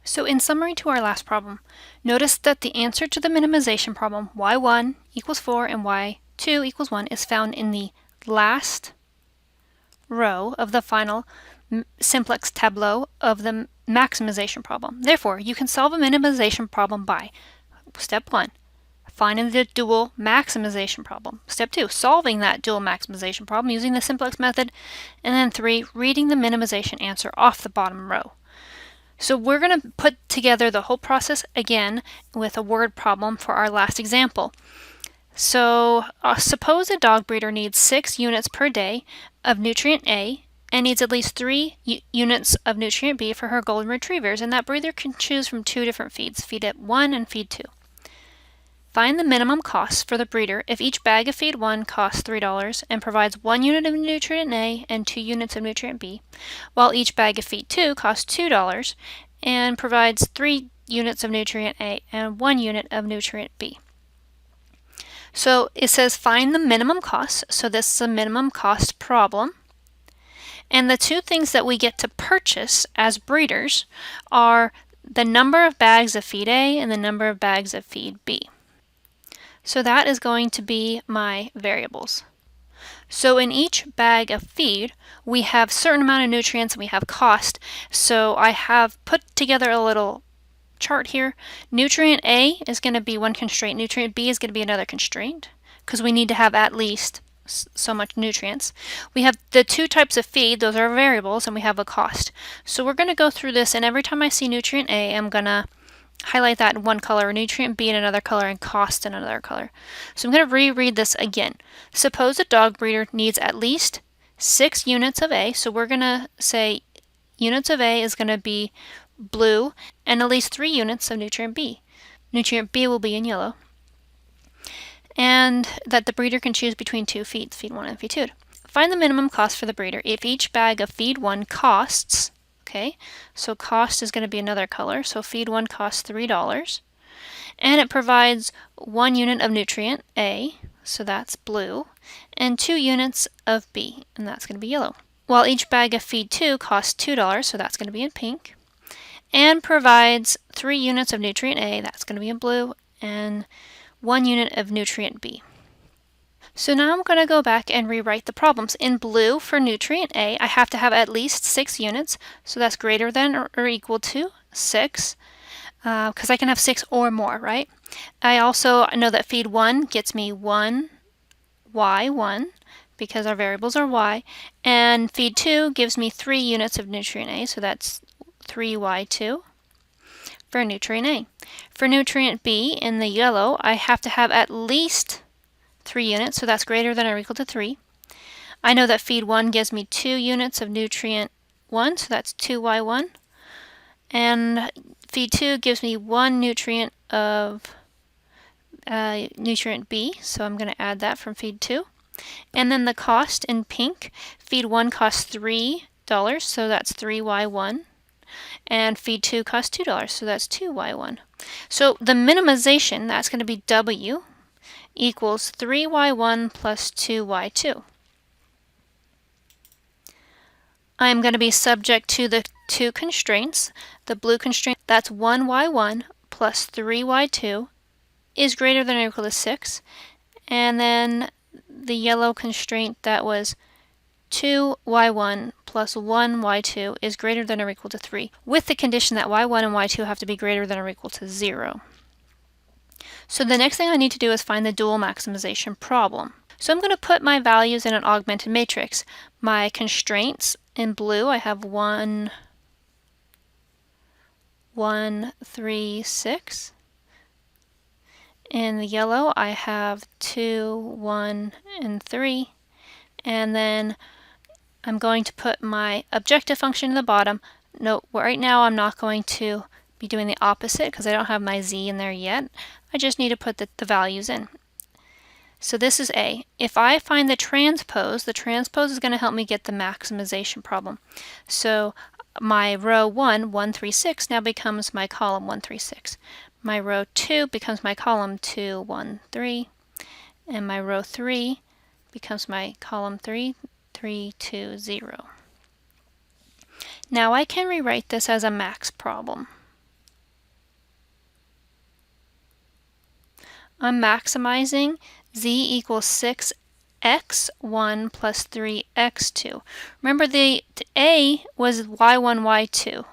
So in summary to our last problem, notice that the answer to the minimization problem, y1 equals 4 and y2 equals 1, is found in the last row of the final simplex tableau of the maximization problem. Therefore, you can solve a minimization problem by step 1, finding the dual maximization problem. Step 2, solving that dual maximization problem using the simplex method. And then 3, reading the minimization answer off the bottom row. So we're going to put together the whole process again with a word problem for our last example. So suppose a dog breeder needs 6 units per day of nutrient A and needs at least 3 units of nutrient B for her golden retrievers, and that breeder can choose from 2 different feeds, feed 1 and feed 2. Find the minimum costs for the breeder if each bag of feed 1 costs $3 and provides 1 unit of nutrient A and 2 units of nutrient B, while each bag of feed 2 costs $2 and provides 3 units of nutrient A and 1 unit of nutrient B. So it says find the minimum cost, so this is a minimum cost problem. And the two things that we get to purchase as breeders are the number of bags of feed A and the number of bags of feed B. So that is going to be my variables. So in each bag of feed, we have a certain amount of nutrients and we have cost. So I have put together a little chart here. Nutrient A is going to be one constraint. Nutrient B is going to be another constraint because we need to have at least so much nutrients. We have the two types of feed, those are variables, and we have a cost. So we're going to go through this, and every time I see nutrient A, I'm going to highlight that in one color, nutrient B in another color, and cost in another color. So I'm going to reread this again. Suppose a dog breeder needs at least 6 units of A, so we're going to say units of A is going to be blue, and at least 3 units of nutrient B. Nutrient B will be in yellow. And that the breeder can choose between 2 feeds, feed 1 and feed 2. Find the minimum cost for the breeder if each bag of feed 1 costs, okay, so cost is going to be another color, so feed 1 costs $3, and it provides 1 unit of nutrient A, so that's blue, and 2 units of B, and that's going to be yellow. While each bag of feed 2 costs $2, so that's going to be in pink, and provides 3 units of nutrient A, that's going to be in blue, and 1 unit of nutrient B. So now I'm going to go back and rewrite the problems. In blue, for nutrient A, I have to have at least 6 units, so that's greater than or equal to 6, because I can have 6 or more, right? I also know that feed 1 gets me 1 y1, because our variables are y, and feed 2 gives me 3 units of nutrient A, so that's 3y2 for nutrient A. For nutrient B, in the yellow, I have to have at least 3 units, so that's greater than or equal to 3. I know that feed 1 gives me 2 units of nutrient 1, so that's 2y1. And feed 2 gives me 1 nutrient of nutrient B, so I'm going to add that from feed 2. And then the cost in pink, feed 1 costs $3, so that's 3y1. And feed 2 costs $2, so that's 2y1. So the minimization, that's going to be W, equals 3y1 plus 2y2. I'm going to be subject to the two constraints. The blue constraint, that's 1y1 plus 3y2 is greater than or equal to 6. And then the yellow constraint, that was 2y1 plus 1y2 is greater than or equal to 3, with the condition that y1 and y2 have to be greater than or equal to 0. So the next thing I need to do is find the dual maximization problem. So I'm going to put my values in an augmented matrix. My constraints in blue, I have 1, 1, 3, 6. In the yellow, I have 2, 1, and 3. And then I'm going to put my objective function in the bottom. Note, right now I'm not going to be doing the opposite because I don't have my z in there yet. I just need to put the values in. So this is A. If I find the transpose is going to help me get the maximization problem. So my row 1, 1, 3, 6 now becomes my column 1, 3, 6. My row 2 becomes my column 2, 1, 3. And my row 3 becomes my column 3, 3, 2, 0. Now I can rewrite this as a max problem. I'm maximizing z equals 6x1 plus 3x2. Remember the a was y1, y2,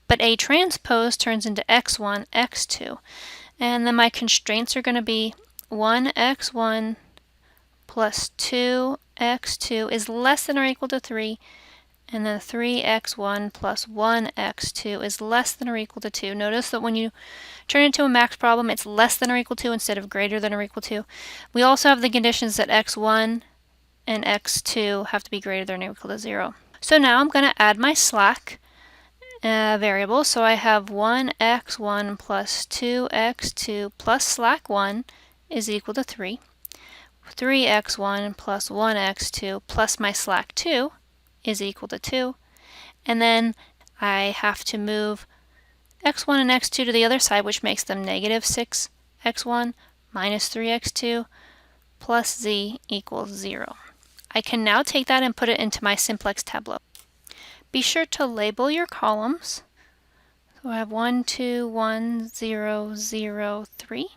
but a transpose turns into x1, x2. And then my constraints are going to be 1x1 plus 2x2 is less than or equal to 3, and then 3x1 plus 1x2 is less than or equal to 2. Notice that when you turn it into a max problem, it's less than or equal to instead of greater than or equal to. We also have the conditions that x1 and x2 have to be greater than or equal to 0. So now I'm going to add my slack variable. So I have 1x1 plus 2x2 plus slack 1 is equal to 3. 3x1 plus 1x2 plus my slack 2 is equal to 2. And then I have to move x1 and x2 to the other side, which makes them negative 6x1 minus 3x2 plus z equals 0. I can now take that and put it into my simplex tableau. Be sure to label your columns. So I have 1, 2, 1, 0, 0, 3,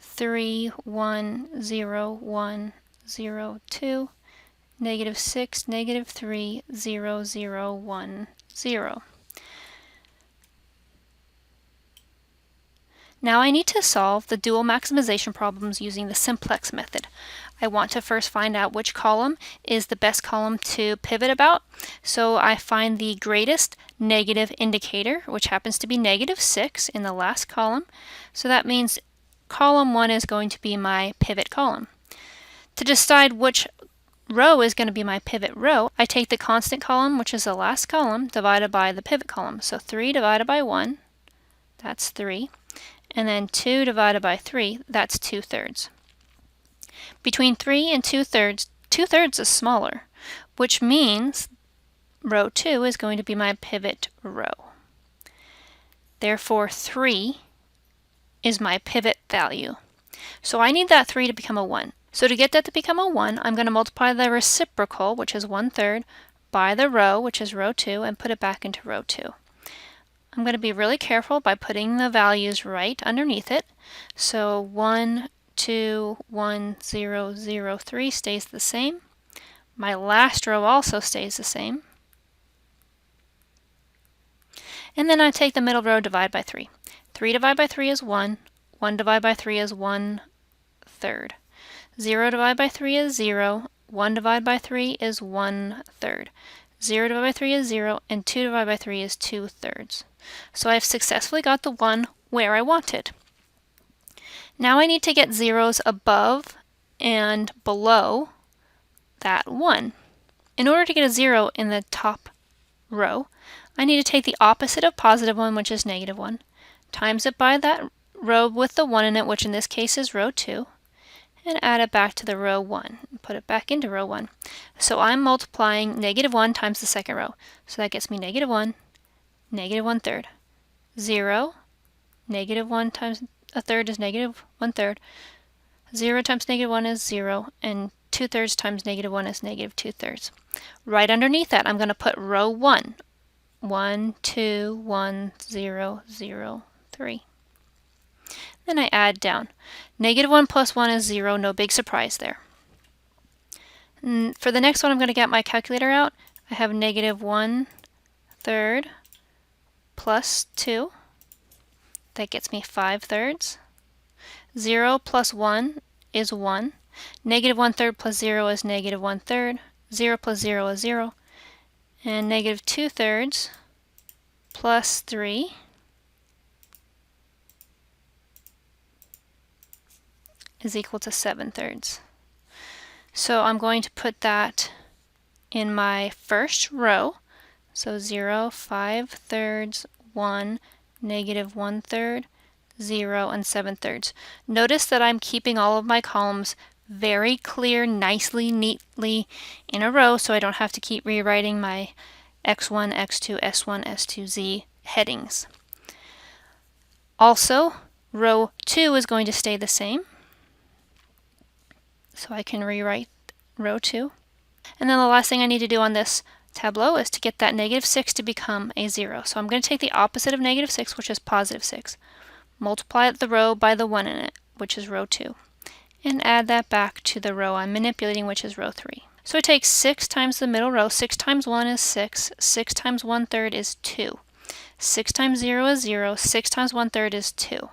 3, 1, 0, 1, 0, 2, negative 6, negative 3, 0, 0, 1, 0. Now I need to solve the dual maximization problems using the simplex method. I want to first find out which column is the best column to pivot about. So I find the greatest negative indicator, which happens to be negative 6 in the last column. So that means column 1 is going to be my pivot column. To decide which row is going to be my pivot row, I take the constant column, which is the last column, divided by the pivot column. So 3 divided by 1, that's 3. And then 2 divided by 3, that's 2/3. Between 3 and 2/3, 2/3 is smaller, which means row 2 is going to be my pivot row. Therefore, 3 is my pivot value. So I need that 3 to become a 1. So to get that to become a 1, I'm going to multiply the reciprocal, which is 1/3, by the row, which is row 2, and put it back into row 2. I'm going to be really careful by putting the values right underneath it. So 1, 2, 1, 0, 0, 3 stays the same. My last row also stays the same. And then I take the middle row, divide by 3. 3 divided by 3 is 1. 1 divided by 3 is 1/3. 0 divided by 3 is 0. 1 divided by 3 is 1/3. 0 divided by 3 is 0, and 2 divided by 3 is 2/3. So I've successfully got the 1 where I wanted. Now I need to get zeros above and below that 1. In order to get a 0 in the top row, I need to take the opposite of positive 1, which is negative 1, times it by that row with the 1 in it, which in this case is row 2, and add it back to the row 1, and put it back into row 1. So I'm multiplying negative 1 times the second row. So that gets me negative 1, negative 1/3. 0, negative 1 times a third is negative 1/3. 0 times negative 1 is 0, and 2/3 times negative 1 is negative 2/3. Right underneath that, I'm going to put row 1. 1, 2, 1, 0, 0, 3. Then I add down. Negative 1 plus 1 is 0, no big surprise there. And for the next one, I'm going to get my calculator out. I have negative 1/3 plus 2. That gets me 5/3. 0 plus 1 is 1. Negative 1/3 plus 0 is negative 1/3. 0 plus 0 is 0. And negative 2/3 plus 3 is equal to 7/3. So I'm going to put that in my first row. So 0, 5/3, 1, negative 1/3, 0, and 7/3. Notice that I'm keeping all of my columns very clear, nicely, neatly in a row, so I don't have to keep rewriting my x1, x2, s1, s2, z headings. Also, row 2 is going to stay the same, so I can rewrite row 2. And then the last thing I need to do on this tableau is to get that negative 6 to become a 0. So I'm going to take the opposite of negative 6, which is positive 6, multiply the row by the 1 in it, which is row 2, and add that back to the row I'm manipulating, which is row 3. So it takes 6 times the middle row. 6 times 1 is 6. 6 times 1/3 is 2. 6 times 0 is 0. 6 times 1/3 is 2.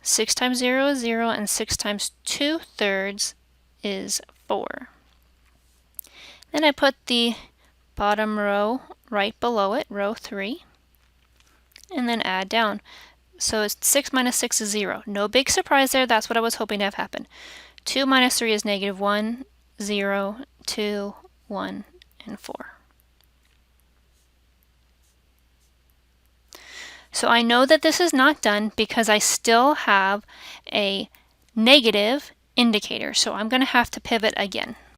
6 times 0 is 0, and 6 times 2/3 is 4. Then I put the bottom row right below it, row 3, and then add down. So it's 6 minus 6 is 0. No big surprise there. That's what I was hoping to have happen. 2 minus 3 is -1, 0, 2, 1, and 4. So I know that this is not done because I still have a negative indicator. So I'm going to have to pivot again.